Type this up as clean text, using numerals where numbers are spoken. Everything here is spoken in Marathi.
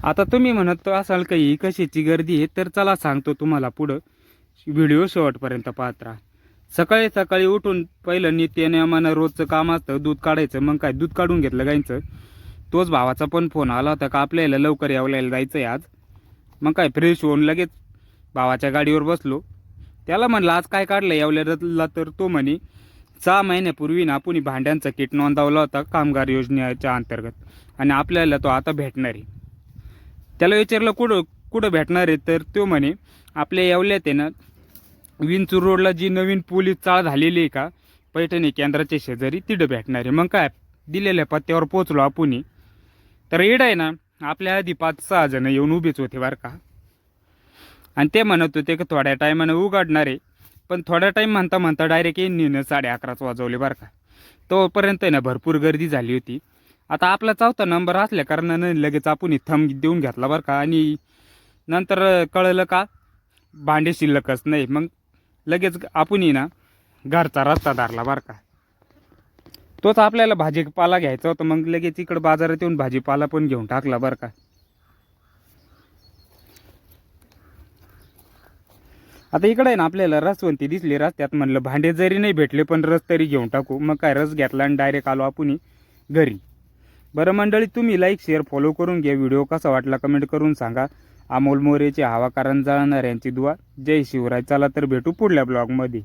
आता तुम्ही म्हणत असाल का ही कशाची गर्दी आहे, तर चला सांगतो तुम्हाला पुढं. व्हिडिओ शेवटपर्यंत पाहत राहा. सकाळी सकाळी उठून पहिलं नित्यनेमानं रोजचं काम असतं दूध काढायचं. मग काय दूध काढून घेतलं गाईंचं. तोच भावाचा पण फोन आला होता का आपल्याला लवकर यावल्याला जायचं आहे आज. मग काय फ्रेश होऊन लगेच भावाच्या गाडीवर बसलो. त्याला म्हणलं आज काय काढलं यावल्याला, तर तो म्हणे 6 महिन्यापूर्वी ना आपण भांड्यांचा किट नोंदवला होता कामगार योजनेच्या अंतर्गत आणि आपल्याला तो आता भेटणार आहे. त्याला विचारलं कुठं कुठं भेटणार आहे, तर तो म्हणे आपल्या येवल्यात आहे ना विंचूर रोडला जी नवीन पोलीस चाळ झालेली आहे का पैठणी केंद्राच्या शेजारी, तिथं भेटणार आहे. मग काय दिलेल्या पत्त्यावर पोचलो आपण. तर इड आहे ना आपल्या आधी 5-6 जण येऊन उभेच होते बरं का. आणि ते म्हणत होते की थोड्या टायमानं उघडणार आहे. पण थोड्या टाईम म्हणता म्हणता डायरेक्ट यांनी 11:30 वाजवले बरं का. तोपर्यंत ना भरपूर गर्दी झाली होती. आता आपला 4था नंबर असल्या कारणानं लगेच आपण थंब देऊन घेतला बरं का. आणि नंतर कळलं का भांडे शिल्लकच नाही. मग लगेच आपण ना घरचा रस्ता धरला बरं का. तोच आपल्याला भाजीपाला घ्यायचा होता. मग लगेच इकडं बाजारात येऊन भाजीपाला पण घेऊन टाकला बरं का. आता इकडे आहे ना आपल्याला रसवंती दिसली रस्त्यात. म्हणलं भांडे जरी नाही भेटले पण रस तरी घेऊन टाकू. मग काय रस घेतला आणि डायरेक्ट आलो आपण घरी. बरं मंडळी, तुम्ही लाईक शेअर फॉलो करून घ्या. व्हिडिओ कसा वाटला कमेंट करून सांगा. अमोल मोरेची हवा कारण जाणार यांची दुआ. जय शिवराय. चला तर भेटू पुढल्या ब्लॉगमध्ये.